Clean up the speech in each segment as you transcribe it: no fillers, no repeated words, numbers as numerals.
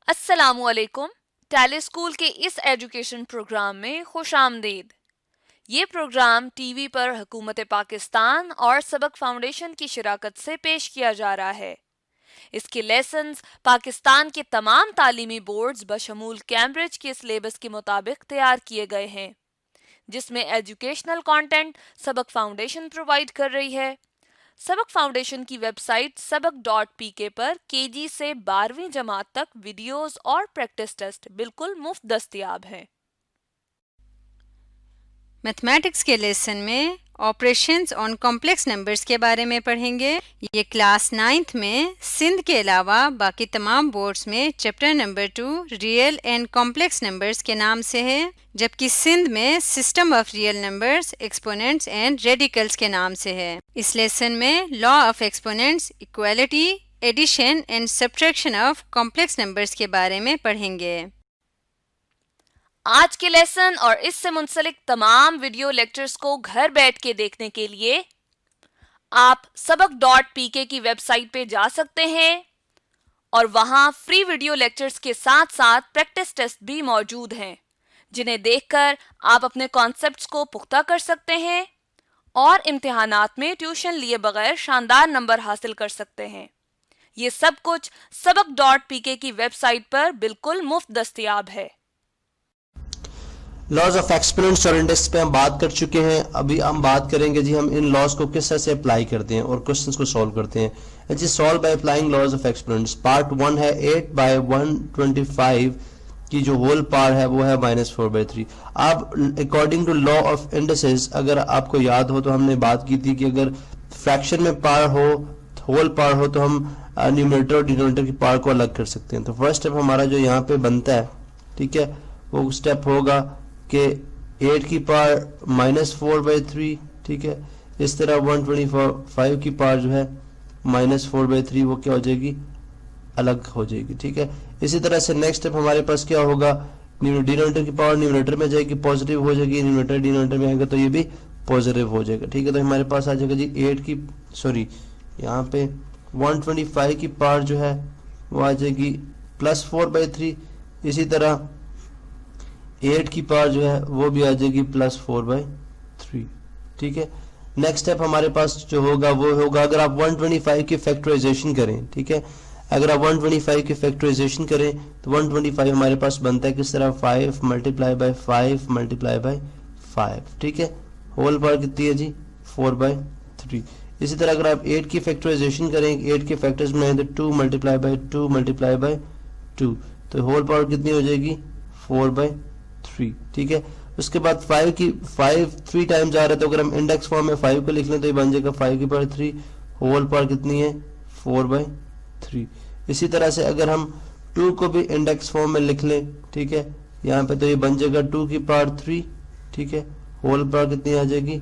अस्सलामुअलैकुम। Tally school के इस एजुकेशन प्रोग्राम में खुश आमदीद। ये प्रोग्राम टीवी पर हुकूमत पाकिस्तान और सबक फाउंडेशन की शिराकत से पेश किया जा रहा है। इसके लेसन्स पाकिस्तान के तमाम तालीमी बोर्ड्स बशमूल कैम्ब्रिज के सिलेबस के मुताबिक तैयार किए गए हैं, जिसमें एजुकेशनल कंटेंट सबक फाउंडेशन प्रोवाइड कर रही है। सबक फाउंडेशन की वेबसाइट सबक.pk पर केजी से 12वीं जमात तक वीडियोस और प्रैक्टिस टेस्ट बिल्कुल मुफ्त दस्तयाब हैं। मैथमेटिक्स के लेसन में ऑपरेशंस ऑन कॉम्प्लेक्स नंबर्स के बारे में पढ़ेंगे। ये क्लास 9th में सिंध के अलावा बाकी तमाम बोर्ड्स में chapter number 2 real and complex numbers के नाम से है, जबकि सिंध में system of real numbers, exponents and radicals के नाम से है। इस लेसन में law of exponents, equality, addition and subtraction of complex numbers के बारे में पढ़ेंगे। आज के लेसन और इससे मुंसलिक तमाम वीडियो लेक्चर्स को घर बैठ के देखने के लिए आप सबक.pk की वेबसाइट पे जा सकते हैं और वहां फ्री वीडियो लेक्चर्स के साथ साथ प्रैक्टिस टेस्ट भी मौजूद हैं, जिन्हें देखकर आप अपने कॉन्सेप्ट्स को पुख्ता कर सकते हैं और इम्तिहानात में ट्यूशन लिए बगैर शानदार नंबर हासिल कर सकते हैं। ये सब कुछ सबक.pk की वेबसाइट पर बिल्कुल मुफ्त दस्तयाब है। लॉज ऑफ एक्सपोनेंट्स और इंडेक्स पे हम बात कर चुके हैं। अभी हम बात करेंगे जी हम इन लॉज को किस तरह से अप्लाई करते हैं और क्वेश्चंस को सॉल्व करते हैं। जी solve by applying laws of exponents. Part 1 है 8/125 की जो होल पावर है वो है -4/3। अब according to law of indexes, अगर आपको याद हो तो हमने बात की थी कि अगर फ्रैक्शन में पावर हो, होल पावर हो, तो हम न्यूमरेटर और डिनोमिनेटर की पावर को अलग कर सकते हैं। तो फर्स्ट स्टेप हमारा जो यहाँ पे बनता है, ठीक है, वो स्टेप होगा कि 8 की पावर -4/3, ठीक है। इस तरह 125 की पावर जो है -4/3 वो क्या हो जाएगी, अलग हो जाएगी, ठीक है। इसी तरह से नेक्स्ट स्टेप हमारे पास क्या होगा, डिनोमिनेटर की पावर न्यूमरेटर में जाएगी, पॉजिटिव हो जाएगी, न्यूमरेटर डिनोमिनेटर में आएगा तो ये भी पॉजिटिव हो जाएगा, ठीक है। तो हमारे पास आ जाएगा जी यहाँ पे 125 की पावर जो है वो आ जाएगी +4/3। इसी तरह 8 की पावर जो है वो भी आ जाएगी +4/3, ठीक है। नेक्स्ट स्टेप हमारे पास जो होगा वो होगा अगर आप 125 की फैक्टराइजेशन करें, ठीक है। अगर आप 125 की फैक्टराइजेशन करें तो 125 हमारे पास बनता है किस तरह, 5 × 5 × 5, ठीक है। होल पावर कितनी है जी, 4/3। इसी तरह अगर आप 8 की फैक्टराइजेशन करें, 8 के फैक्टर्स बनाएं तो 2 × 2 × 2, तो होल पावर कितनी हो जाएगी, 4/3, ठीक है। उसके बाद 5 3 टाइम्स आ रहा है, तो अगर हम इंडेक्स फॉर्म में 5 को लिख लें तो ये बन जाएगा 5 की पावर 3, होल पावर कितनी है, 4/3। इसी तरह से अगर हम 2 को भी इंडेक्स फॉर्म में लिख लें, ठीक है, यहाँ पे तो ये बन जाएगा 2 की पावर 3, ठीक है, होल पावर कितनी आ जाएगी,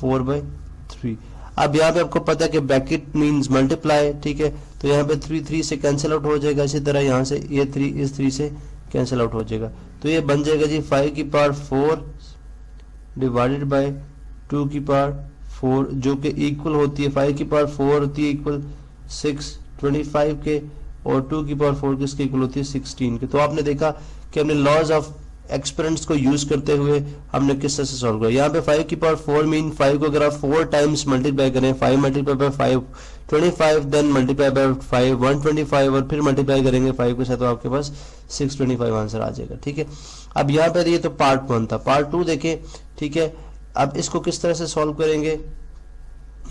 4/3। अब यहाँ पे आपको पता है कि ब्रैकेट मींस मल्टीप्लाई, ठीक है, तो यहाँ पे 3 से कैंसिल आउट हो जाएगा। इसी तरह यहाँ से ये 3 इस 3 से कैंसिल आउट हो जाएगा, तो ये बन जाएगा जी 5 की पावर 4 डिवाइडेड बाय 2 की पावर 4, जो कि इक्वल होती है 5 की पावर 4 होती है इक्वल 625 के, और 2 की पावर 4 किसके इक्वल होती है, 16 के। तो आपने देखा कि हमने लॉज ऑफ एक्सपेरिमेंट्स को यूज करते हुए हमने किस तरह से सॉल्व किया। यहाँ पे 5 की पावर 4 मीन 5 को अगर आप 4 टाइम्स मल्टीप्लाई करें, 5 × 5 25, देन मल्टीप्लाई बाय 5 125, और फिर मल्टीप्लाई करेंगे 5 के साथ, तो आपके पास 625 आंसर आ जाएगा, ठीक है। अब यहाँ पे ये तो पार्ट 1 था। पार्ट 2 देखें, ठीक है। अब इसको किस तरह से सॉल्व करेंगे,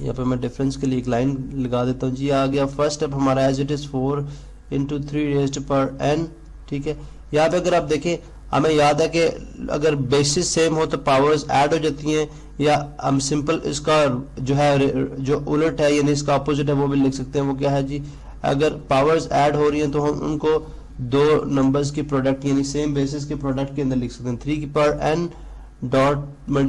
यहाँ पे मैं डिफरेंस के लिए एक लाइन लगा देता हूँ जी। आ गया फर्स्ट स्टेप हमारा एज इट इज 4 × 3n, ठीक है। यहाँ पे अगर आप देखें, हमें याद है कि अगर बेसिस सेम हो तो पावर्स ऐड हो जाती हैं, या हम सिंपल इसका जो है जो उलट है यानी इसका अपोजिट है वो भी लिख सकते हैं। वो क्या है जी, अगर पावर्स ऐड हो रही हैं तो हम उनको दो नंबर्स की प्रोडक्ट यानी सेम बेसिस के प्रोडक्ट के अंदर लिख सकते हैं। 3 की पावर n डॉट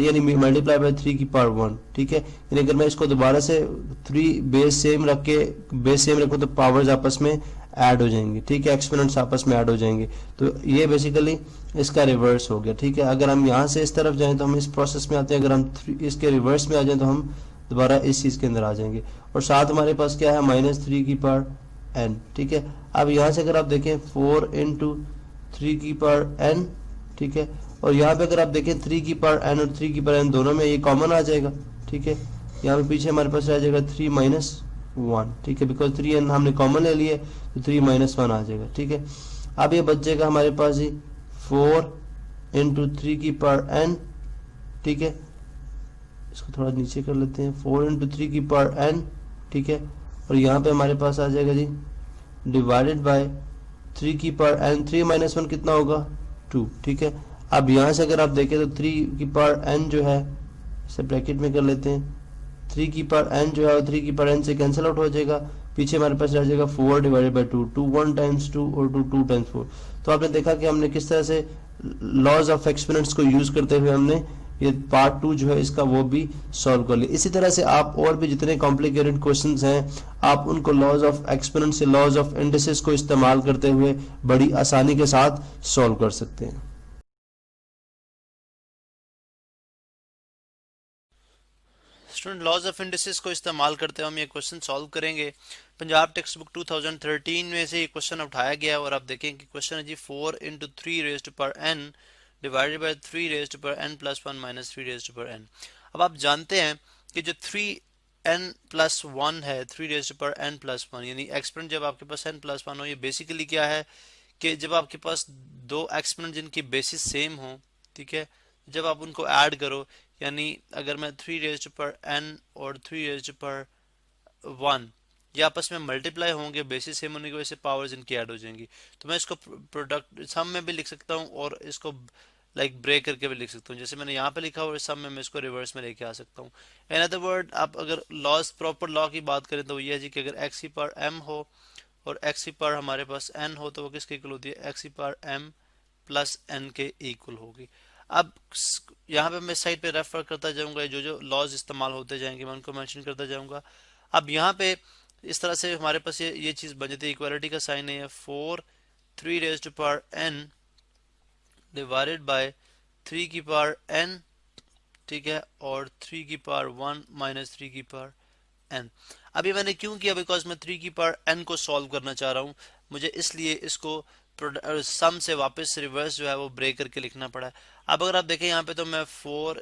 यानी मल्टीप्लाई बाय 3 की पावर 1, ठीक है। यानी अगर मैं इसको दोबारा से 3 बेस सेम रखूं तो पावर्स आपस में ऐड हो जाएंगे, ठीक है, एक्सपोनेंट्स आपस में ऐड हो जाएंगे। तो ये बेसिकली इसका रिवर्स हो गया, ठीक है। अगर हम यहाँ से इस तरफ जाएं तो हम इस प्रोसेस में आते हैं, अगर हम इसके रिवर्स में आ जाएं तो हम दोबारा इस चीज के अंदर आ जाएंगे। और साथ हमारे पास क्या है, -3 की पावर n, ठीक है। अब यहाँ से अगर आप देखें 4 इंटू 3 की पावर n, ठीक है, और यहाँ पे अगर आप देखें 3 की पावर n और 3 की पावर n दोनों में ये कॉमन आ जाएगा, ठीक है। यहाँ पे पीछे हमारे पास रह जाएगा 3 माइनस 1, ठीक है, बिकॉज 3n हमने कॉमन ले लिए तो 3 माइनस 1 आ जाएगा, ठीक है। अब ये बच जाएगा हमारे पास ही 4 इंटू 3 की पावर n, ठीक है, इसको थोड़ा नीचे कर लेते हैं, 4 इंटू 3 की पावर n, ठीक है, और यहाँ पे हमारे पास आ जाएगा जी डिवाइडेड बाय 3 की पावर n, 3 माइनस 1 कितना होगा 2, ठीक है। अब यहाँ से अगर आप देखें तो 3 की पावर n जो है, इसे ब्रैकेट में कर लेते हैं, 3 की पावर n जो है 3 की पावर n से कैंसिल आउट हो जाएगा, पीछे हमारे पास रह जाएगा 4 डिवाइडेड बाई 2, 2 1 टाइम्स 2 और 2 2 टाइम्स 4। तो आपने देखा कि हमने किस तरह से लॉज ऑफ एक्सपोनेंट्स को यूज करते हुए हमने ये पार्ट 2 जो है इसका वो भी सॉल्व कर लिया। इसी तरह से आप और भी जितने कॉम्प्लिकेटेड क्वेश्चंस हैं आप उनको लॉज ऑफ एक्सपोनेंट से लॉज ऑफ इंडिसेस को इस्तेमाल करते हुए बड़ी आसानी के साथ सॉल्व कर सकते हैं। स्टूडेंट, लॉज ऑफ इंडिसेस को इस्तेमाल करते हुए हम ये क्वेश्चन सॉल्व करेंगे। पंजाब टेक्स्ट बुक 2013 में से ये क्वेश्चन उठाया गया है और आप देखें कि क्वेश्चन है जी 4 into 3 raise to power n divided by 3 raise to power n plus 1 minus 3 raise to power n। अब आप जानते हैं कि जो 3n प्लस 1 है, 3 raise to power n plus 1, यानी एक्सपोनेंट जब आपके पास n प्लस 1 हो, ये बेसिकली क्या है कि जब आपके पास दो एक्सपोनेंट जिनकी बेसिस सेम हो, ठीक है, जब आप उनको ऐड करो, यानी अगर मैं 3 रेज टू पावर n और 3 रेज टू पावर 1 ये आपस में मल्टीप्लाई होंगे, बेसिस सेम होने की वजह से पावर्स इनकी ऐड हो जाएंगी। तो मैं इसको प्रोडक्ट सम में भी लिख सकता हूँ और इसको लाइक ब्रेक करके भी लिख सकता हूँ, जैसे मैंने यहाँ पे लिखा और सम में मैं इसको रिवर्स में लेके आ सकता हूँ। इन अदर वर्ड, आप अगर लॉस प्रॉपर लॉ की बात करें तो ये है जी कि अगर x की पावर m हो और x की पावर हमारे पास n हो तो वो किसके इक्वल होती है, x की पावर m प्लस n के इक्वल होगी। अब यहाँ पे मैं साइड पे रेफर करता जाऊंगा, जो जो लॉज इस्तेमाल होते जाएंगे मैं उनको मेंशन करता जाऊंगा। अब यहाँ पे इस तरह से हमारे पास ये चीज बन जाती है, इक्वालिटी का साइन है 4 3 raise to power n divided by 3 की पावर n, ठीक है, और 3 की पावर 1 माइनस 3 की पावर n। अभी मैंने क्यों किया, बिकॉज मैं 3 की पावर n को सॉल्व करना चाह रहा हूँ, मुझे इसलिए इसको सम से वापस रिवर्स जो है वो ब्रेक करके लिखना पड़ा है। अब अगर आप देखें यहाँ पे तो मैं 4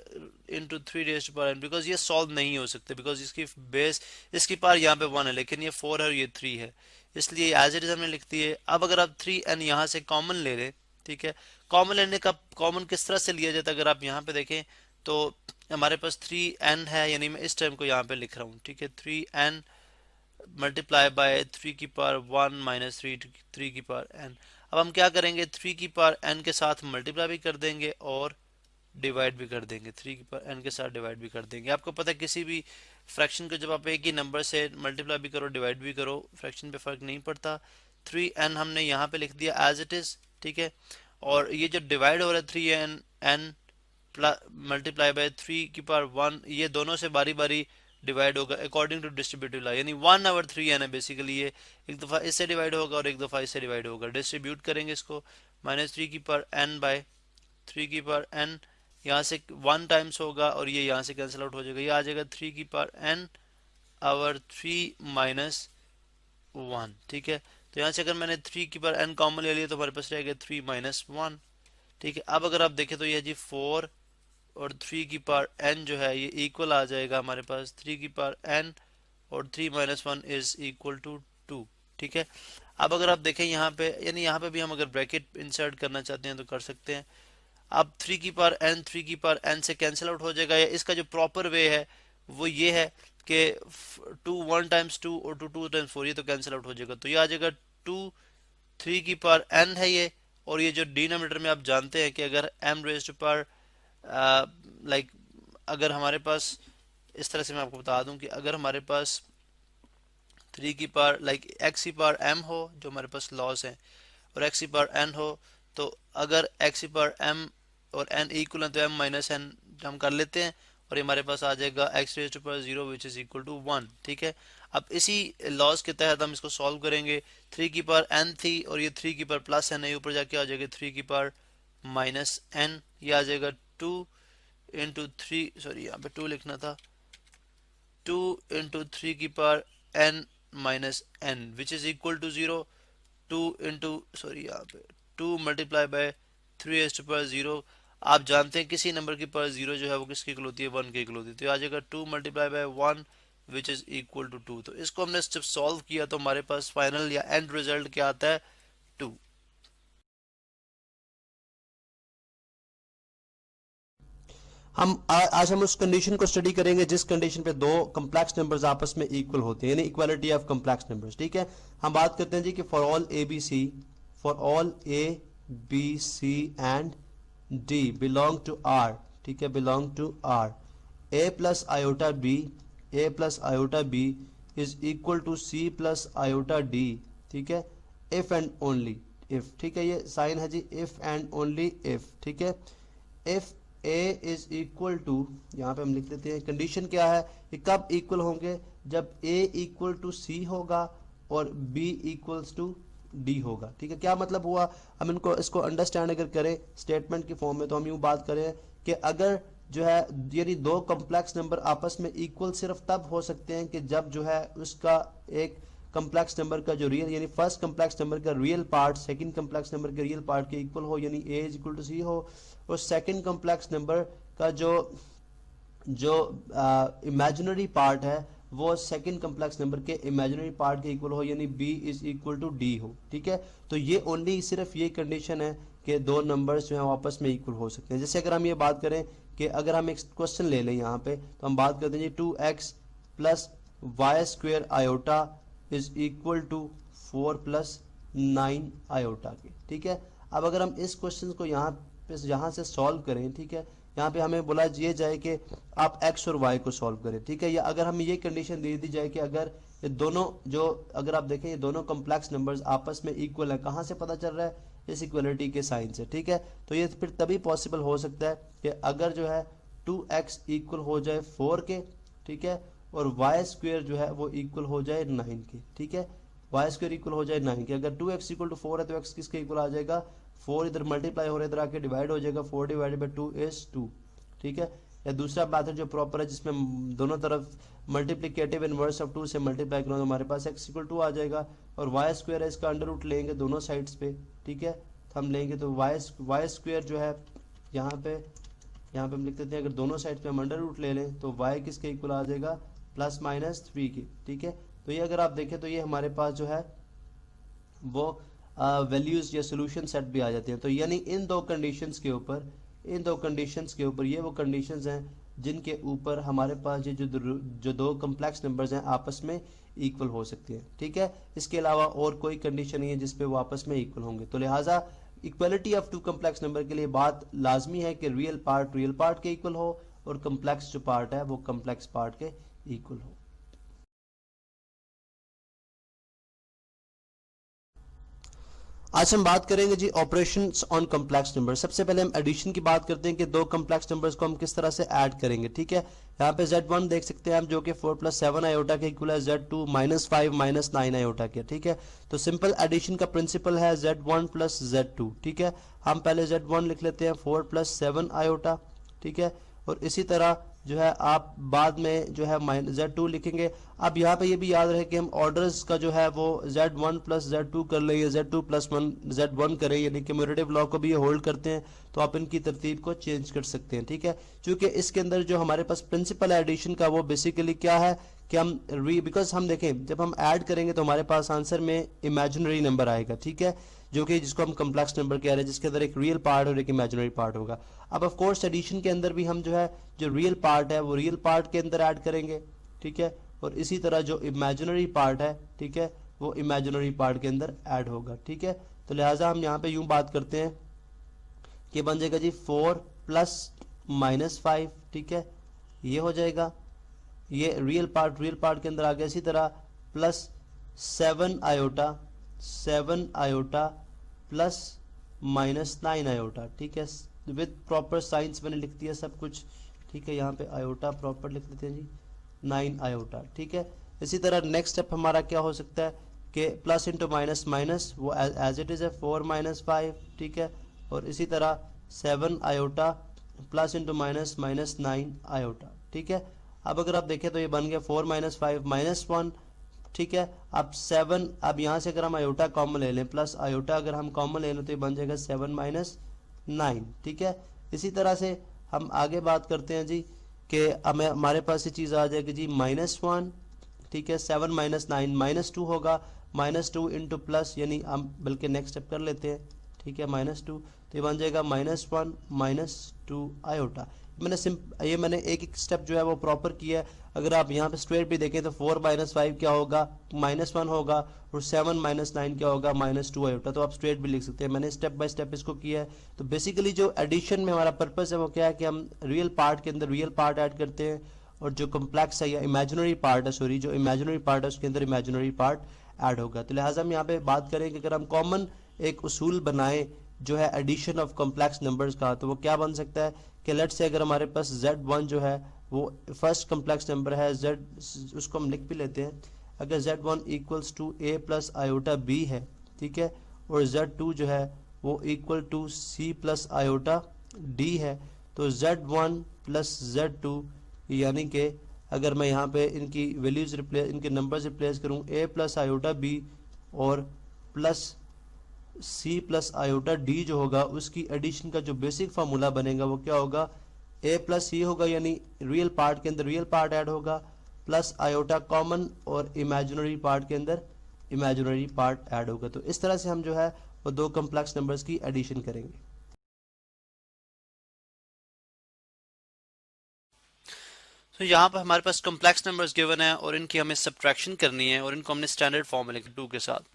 into 3 raise to power n, because ये सॉल्व नहीं हो सकते, बिकॉज इसकी बेस इसकी पावर यहाँ पे 1 है लेकिन ये 4 है और ये 3 है, इसलिए एज इट इज हमने लिख दी है। अब अगर आप 3n यहाँ से कॉमन ले लें, ठीक है, कॉमन लेने का कॉमन किस तरह से लिया जाता है, अगर आप यहाँ पे देखें तो हमारे पास 3n है, यानी मैं इस टर्म को यहाँ पे लिख रहा हूँ, ठीक है, 3n मल्टीप्लाई बाय 3 की पावर 1 माइनस 3 की पावर n। अब हम क्या करेंगे, 3 की पावर n के साथ मल्टीप्लाई भी कर देंगे और डिवाइड भी कर देंगे, 3 की पावर n के साथ डिवाइड भी कर देंगे। आपको पता है किसी भी फ्रैक्शन को जब आप एक ही नंबर से मल्टीप्लाई भी करो डिवाइड भी करो, फ्रैक्शन पे फर्क नहीं पड़ता। 3n हमने यहाँ पे लिख दिया एज इट इज, ठीक है, और ये जो डिवाइड हो रहा है 3n मल्टीप्लाई बाय 3 की पावर 1, ये दोनों से बारी बारी डिवाइड होगा अकॉर्डिंग टू डिस्ट्रीब्यूटिव लॉ, यानी 1 ओवर 3n है बेसिकली, ये एक दफ़ा इससे डिवाइड होगा और एक दफ़ा इससे डिवाइड होगा। डिस्ट्रीब्यूट करेंगे इसको, माइनस 3 की पावर n बाय 3 की पावर n, यहाँ से 1 टाइम्स होगा और ये यहाँ से कैंसिल आउट हो जाएगा, ये आ जाएगा 3 की पावर n ओवर 3 माइनस 1, ठीक है। तो यहाँ से अगर मैंने 3 की पावर n कॉमन ले लिया तो हमारे पास रहेगा 3 माइनस 1, ठीक है। अब अगर आप देखें तो ये जी 4 और 3 की पावर n जो है ये इक्वल आ जाएगा हमारे पास 3 की पावर n और 3 माइनस 1 इज इक्वल टू 2, ठीक है। अब अगर आप देखें यहाँ पे, यानी यहाँ पे भी हम अगर ब्रैकेट इंसर्ट करना चाहते हैं तो कर सकते हैं। अब 3 की पावर n 3 की पावर n से कैंसिल आउट हो जाएगा, या इसका जो प्रॉपर वे है वो ये है कि 2 1 टाइम्स 2 और 2 2 टाइम्स 4, ये तो कैंसिल आउट हो जाएगा, तो ये आ जाएगा 2 3 की पावर n है ये, और ये जो डिनोमिनेटर में आप जानते हैं कि अगर m raise to power like अगर हमारे पास इस तरह से मैं आपको बता दूं कि अगर हमारे पास 3 की पावर लाइक x की पावर m हो जो हमारे पास लॉस है और x की पावर n हो, तो अगर x की पावर m और n इक्वल है तो m माइनस n हम कर लेते हैं और ये हमारे पास आ जाएगा x raise to power 0 which is equal to 1, ठीक है। अब इसी लॉस के तहत हम इसको सॉल्व करेंगे। 3 की पावर n थी और ये 3 की पावर प्लस n है, ऊपर जाके आ जाएगा 3 की पावर माइनस n, ये आ जाएगा 2 इंटू 3, सॉरी यहाँ पे 2 लिखना था, 2 इंटू 3 की power n minus n which is equal to 0, 2 into sorry यहाँ पे 2 multiply by 3 raise to power 0। आप जानते हैं किसी नंबर की पावर 0 जो है वो किसकी इक्वल होती है, 1 की इक्वल होती है। तो आ जाएगा 2 multiply by 1 which is equal to 2। तो इसको हमने जब सॉल्व किया तो हमारे पास फाइनल या एंड रिजल्ट क्या आता है, 2। आज हम उस कंडीशन को स्टडी करेंगे जिस कंडीशन पे दो कॉम्प्लेक्स नंबर्स आपस में इक्वल होते हैं, यानी इक्वालिटी ऑफ कॉम्प्लेक्स नंबर्स। ठीक है, हम बात करते हैं जी कि for all A B C and D belong to R. ठीक है, belong to R, A plus iota B is equal to C plus iota D. ठीक है, इफ एंड ओनली इफ। ठीक है, ये साइन है जी, इफ एंड ओनली इफ। ठीक है, if a is equal to, यहाँ पे हम लिख देते हैं कंडीशन क्या है कि कब इक्वल होंगे, जब a इक्वल टू सी होगा और b इक्वल्स टू d होगा। ठीक है, क्या मतलब हुआ, हम इसको अंडरस्टैंड अगर करें स्टेटमेंट की फॉर्म में तो हम यूं बात करें कि अगर जो है यानी दो कॉम्प्लेक्स नंबर आपस में इक्वल सिर्फ तब हो सकते हैं कि जब जो है उसका एक कॉम्प्लेक्स नंबर का जो रियल यानी फर्स्ट कॉम्प्लेक्स नंबर का real part second complex number के रियल पार्ट के इक्वल हो, यानी a इज इक्वल टू सी हो, और सेकंड कॉम्प्लेक्स नंबर का जो इमेजिनरी पार्ट है वो सेकंड कॉम्प्लेक्स नंबर के इमेजिनरी पार्ट के इक्वल हो, यानी b is equal to d हो। ठीक है, तो ये ओनली सिर्फ ये कंडीशन है कि दो नंबर्स जो है आपस में इक्वल हो सकते हैं। जैसे अगर हम ये बात करें कि अगर हम एक क्वेश्चन ले लें यहाँ पे, तो हम बात करते हैं जी 2x plus Y square iota is equal to 4 plus 9 iota के। ठीक है, अब अगर हम इस क्वेश्चन को यहाँ से सॉल्व करें, ठीक है, यहाँ पे हमें बोला ये जाए कि आप x और y को सॉल्व करें। ठीक है, या अगर हमें ये कंडीशन दे दी जाए कि अगर ये दोनों अगर आप देखें ये दोनों कॉम्प्लेक्स नंबर्स आपस में इक्वल है, कहाँ से पता चल रहा है, इस इक्वलिटी के साइन से। ठीक है, तो ये फिर तभी पॉसिबल हो सकता है कि अगर जो है 2x इक्वल हो जाए 4 के, ठीक है, और वाई स्क्वेयर जो है वो इक्वल हो जाए 9 के। ठीक है, वाई स्क्वेयर इक्वल हो जाए 9 के। अगर 2x इक्वल टू 4 है तो x किसके इक्वल आ जाएगा, 4 इधर मल्टीप्लाई हो रहा है इधर आके डिवाइड हो जाएगा, 4 डिवाइडेड बाय 2 इज 2। ठीक है, या दूसरा मेथड जो प्रॉपर है जिसमें दोनों तरफ मल्टीप्लिकेटिव इनवर्स ऑफ 2 से मल्टीप्लाई करो तो हमारे पास x इक्वल 2 आ जाएगा, और वाई स्क्वेयर है इसका अंडर रूट लेंगे दोनों साइड्स पे। ठीक है, तो हम लेंगे तो वाई स्क्वेयर जो है यहाँ पे हम लिख देते हैं, अगर दोनों साइड पे हम अंडर रूट ले लें तो y किसके इक्वल आ जाएगा, प्लस माइनस 3 की। ठीक है, तो ये अगर आप देखें तो ये हमारे पास जो है वो वैल्यूज या सोल्यूशन सेट भी आ जाते हैं। तो यानी इन दो कंडीशंस के ऊपर ये वो कंडीशंस हैं जिनके ऊपर हमारे पास ये जो दो कॉम्प्लेक्स नंबर्स हैं आपस में इक्वल हो सकते हैं। ठीक है, इसके अलावा और कोई कंडीशन नहीं है जिसपे वो आपस में इक्वल होंगे। तो लिहाजा equality of two complex number के लिए बात लाजमी है कि रियल पार्ट के इक्वल हो और कॉम्प्लेक्स जो पार्ट है वो कॉम्प्लेक्स पार्ट के इक्वल हो। आज हम बात करेंगे जी ऑपरेशंस ऑन कॉम्प्लेक्स नंबर। सबसे पहले हम एडिशन की बात करते हैं कि दो कॉम्प्लेक्स नंबर्स को हम किस तरह से ऐड करेंगे। ठीक है, यहाँ पे Z1 देख सकते हैं हम जो कि 4 प्लस 7 आयोटा के इक्वल है, Z2 माइनस 5 माइनस 9 आयोटा के। ठीक है, तो सिंपल एडिशन का प्रिंसिपल है Z1 प्लस Z2। ठीक है, हम पहले Z1 लिख लेते हैं 4 प्लस 7 आयोटा। ठीक है, और इसी तरह जो है आप बाद में जो है Z2 लिखेंगे। अब यहाँ पे ये भी याद रहे कि हम ऑर्डर्स का जो है वो Z1 प्लस Z2 कर लें या Z2 प्लस Z1 करें, यानी कम्यूटेटिव लॉ को भी ये होल्ड करते हैं, तो आप इनकी तरतीब को चेंज कर सकते हैं। ठीक है, क्योंकि इसके अंदर जो हमारे पास प्रिंसिपल एडिशन का वो बेसिकली क्या है कि हम बिकॉज हम देखें जब हम ऐड करेंगे तो हमारे पास आंसर में इमेजिनरी नंबर आएगा। ठीक है, जो कि जिसको हम कॉम्प्लेक्स नंबर कह रहे हैं, जिसके अंदर एक रियल पार्ट और एक इमेजिनरी पार्ट होगा। अब ऑफ कोर्स एडिशन के अंदर भी हम जो है जो रियल पार्ट है वो रियल पार्ट के अंदर ऐड करेंगे। ठीक है, और इसी तरह जो इमेजिनरी पार्ट है, ठीक है, वो इमेजिनरी पार्ट के अंदर ऐड होगा। ठीक है, तो लिहाजा हम यहाँ पे यूं बात करते हैं कि बन जाएगा जी 4 प्लस माइनस 5। ठीक है, ये हो जाएगा, ये रियल पार्ट के अंदर आ गया। इसी तरह plus 7 iota plus minus 9 iota. ठीक है, विद प्रॉपर साइंस मैंने लिख दिया सब कुछ। ठीक है, यहाँ पे आयोटा प्रॉपर लिख देते हैं जी, 9 आयोटा। ठीक है, इसी तरह नेक्स्ट स्टेप हमारा क्या हो सकता है कि प्लस इंटू माइनस माइनस वो एज इट इज़ है 4 माइनस 5। ठीक है, और इसी तरह 7 iota plus into minus minus 9 iota. ठीक है, अब अगर आप देखें तो ये बन गया 4 माइनस 5 माइनस 1 ठीक है। अब 7, अब यहाँ से अगर हम आयोटा कॉमन ले लें, प्लस आयोटा अगर हम कॉमन ले लें तो ये बन जाएगा 7 माइनस 9, ठीक है। इसी तरह से हम आगे बात करते हैं जी कि हमें हमारे पास ये चीज़ आ जाएगी जी -1, ठीक है। 7 माइनस 9 -2 होगा, -2 इंटू प्लस, यानी हम बल्कि नेक्स्ट स्टेप कर लेते हैं, ठीक है। -2 तो ये बन जाएगा -1 -2 आयोटा। ये मैंने एक एक स्टेप जो है वो प्रॉपर किया है। अगर आप यहाँ पे स्ट्रेट भी देखें तो 4 माइनस 5 क्या होगा, -1 होगा, और 7 माइनस 9 क्या होगा, -2 आयोटा। तो आप स्ट्रेट भी लिख सकते हैं, मैंने स्टेप बाय स्टेप इसको किया है। तो बेसिकली जो एडिशन में हमारा पर्पस है वो क्या है कि हम रियल पार्ट के अंदर रियल पार्ट ऐड करते हैं, और जो कम्प्लेक्स है या इमेजिनरी पार्ट है, सॉरी, जो इमेजिनरी पार्ट है उसके अंदर इमेजिनरी पार्ट ऐड होगा। तो लिहाजा हम यहाँ पे बात करें कि अगर हम कॉमन एक उसूल बनाएं जो है एडिशन ऑफ कॉम्प्लेक्स नंबर्स का, तो वो क्या बन सकता है कि लेट्स से अगर हमारे पास Z1 जो है वो फर्स्ट कॉम्प्लेक्स नंबर है, Z उसको हम लिख भी लेते हैं। अगर Z1 equals to A plus iota B है, ठीक है, और Z2 जो है वो equal to C plus iota D है, तो Z1 प्लस Z2 यानी कि अगर मैं यहाँ पे इनकी वैल्यूज रिप्लेस, इनके नंबर्स रिप्लेस करूँ, A प्लस आयोटा B और plus C plus iota D जो होगा, उसकी एडिशन का जो बेसिक फार्मूला बनेगा वो क्या होगा, A प्लस C होगा, यानी रियल पार्ट के अंदर रियल पार्ट ऐड होगा, प्लस आयोटा कॉमन, और इमेजिनरी पार्ट के अंदर इमेजिनरी पार्ट ऐड होगा। तो इस तरह से हम जो है वो दो कम्प्लेक्स नंबर्स की एडिशन करेंगे। तो यहाँ पर हमारे पास कॉम्प्लेक्स नंबर्स गिवन है और इनकी हमें सब्ट्रैक्शन करनी है, और इनको हमने स्टैंडर्ड फॉर्म में लिखा 2 के साथ।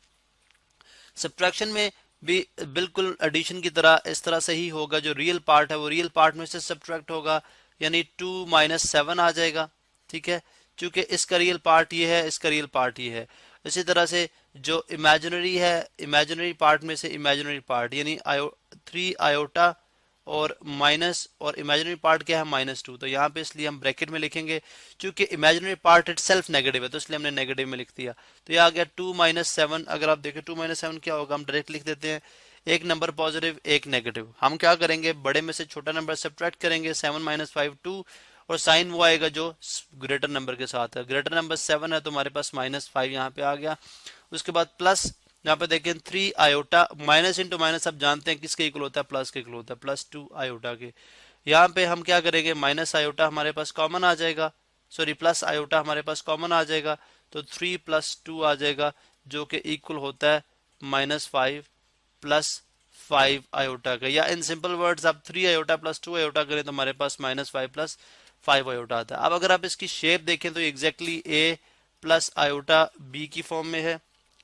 सब्ट्रैक्शन में भी बिल्कुल एडिशन की तरह इस तरह से ही होगा, जो रियल पार्ट है वो रियल पार्ट में से सब्ट्रैक्ट होगा, यानी 2 माइनस 7 आ जाएगा, ठीक है, क्योंकि इसका रियल पार्ट ये है, इसका रियल पार्ट ये है। इसी तरह से जो इमेजिनरी है, इमेजिनरी पार्ट में से इमेजिनरी पार्ट, यानी 3 आयोटा और माइनस, और इमेजिनरी पार्ट क्या है, -2। तो यहाँ पे इसलिए हम ब्रैकेट में लिखेंगे, क्योंकि इमेजिनरी पार्ट इटसेल्फ नेगेटिव है, तो इसलिए हमने नेगेटिव में लिख दिया। तो ये आ गया 2 माइनस 7। अगर आप देखें 2 माइनस 7 क्या होगा, हम डायरेक्ट लिख देते हैं, एक नंबर पॉजिटिव एक नेगेटिव। हम क्या करेंगे, बड़े में से छोटा नंबर सब्ट्रैक्ट करेंगे, 7 माइनस 5 2, और साइन वो आएगा जो ग्रेटर नंबर के साथ है। ग्रेटर नंबर 7 है तो हमारे पास -5 यहाँ पे आ गया। उसके बाद प्लस, यहाँ पे देखें 3 आयोटा, माइनस इंटू माइनस आप जानते हैं किसके इक्वल होता है, प्लस के इक्वल होता है, +2 आयोटा के। यहाँ पे हम क्या करेंगे, माइनस आयोटा हमारे पास कॉमन आ जाएगा, सॉरी प्लस आयोटा हमारे पास कॉमन आ जाएगा, तो 3 + 2 आ जाएगा, जो कि इक्वल होता है -5 + 5 आयोटा का। या इन सिंपल वर्ड्स आप 3 आयोटा + 2 आयोटा करें तो हमारे पास -5 + 5 आयोटा आता है। अब अगर आप इसकी शेप देखें तो exactly A plus iota B की फॉर्म में है,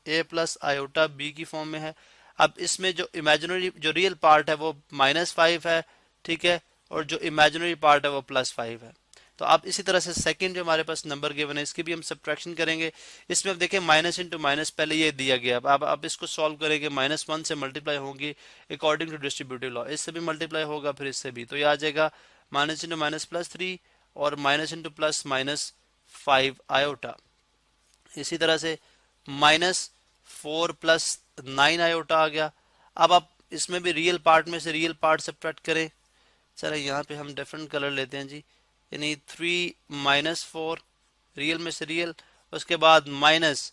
A प्लस आयोटा B की फॉर्म में है। अब इसमें जो इमेजिनरी, जो रियल पार्ट है वो -5 है, ठीक है, और जो इमेजिनरी पार्ट है वो +5 है। तो अब इसी तरह से सेकंड जो हमारे पास नंबर गिवन है इसकी भी हम सब्ट्रैक्शन करेंगे। इसमें अब देखें माइनस इंटू माइनस पहले ये दिया गया, अब इसको सॉल्व करेंगे, -1 से मल्टीप्लाई होंगी अकॉर्डिंग टू डिस्ट्रीब्यूटिव लॉ, इससे भी मल्टीप्लाई होगा, फिर इससे भी, तो ये आ जाएगा माइनस इंटू माइनस +3 और माइनस इंटू प्लस -5 आयोटा। इसी तरह से -4 + 9 आयोटा आ गया। अब आप इसमें भी रियल पार्ट में से रियल पार्ट सब्ट्रैक्ट करें। चलो यहाँ पे हम डिफरेंट कलर लेते हैं जी, यानी 3 - 4 रियल में से रियल, उसके बाद माइनस,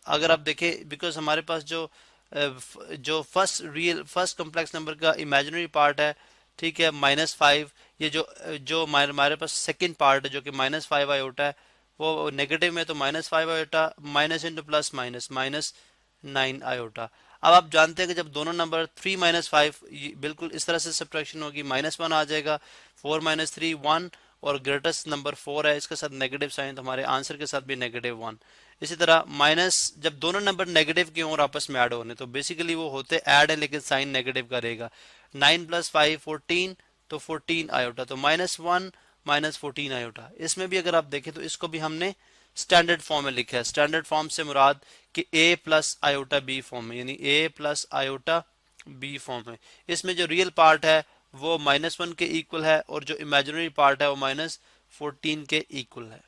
अगर आप देखें बिकॉज हमारे पास जो फर्स्ट कॉम्प्लेक्स नंबर का इमेजिनरी पार्ट है, ठीक है, -5, ये जो हमारे पास सेकंड पार्ट है जो कि -5 आयोटा है वो नेगेटिव में, तो -5 iota, minus into plus minus -9 iota. अब आप जानते हैं कि जब दोनों नंबर 3 - 5 बिल्कुल इस तरह से सब्ट्रैक्शन होगी, -1 आ जाएगा, 4 - 3 1, और ग्रेटेस्ट नंबर 4 है, इसके साथ नेगेटिव साइन, तो हमारे आंसर के साथ भी -1। इसी तरह माइनस, जब दोनों नंबर नेगेटिव के और आपस में ऐड होने, तो बेसिकली वो होते ऐड है लेकिन साइन नेगेटिव का रहेगा। 9 + 5 14, तो 14 आयोटा, तो -1 - 14 आयोटा। इसमें भी अगर आप देखें तो इसको भी हमने स्टैंडर्ड फॉर्म में लिखा है। स्टैंडर्ड फॉर्म से मुराद कि A + आयोटा B फॉर्म में, यानी A + आयोटा B फॉर्म में। इसमें जो रियल पार्ट है वो -1 के इक्वल है और जो इमेजिनरी पार्ट है वो -14 के इक्वल है।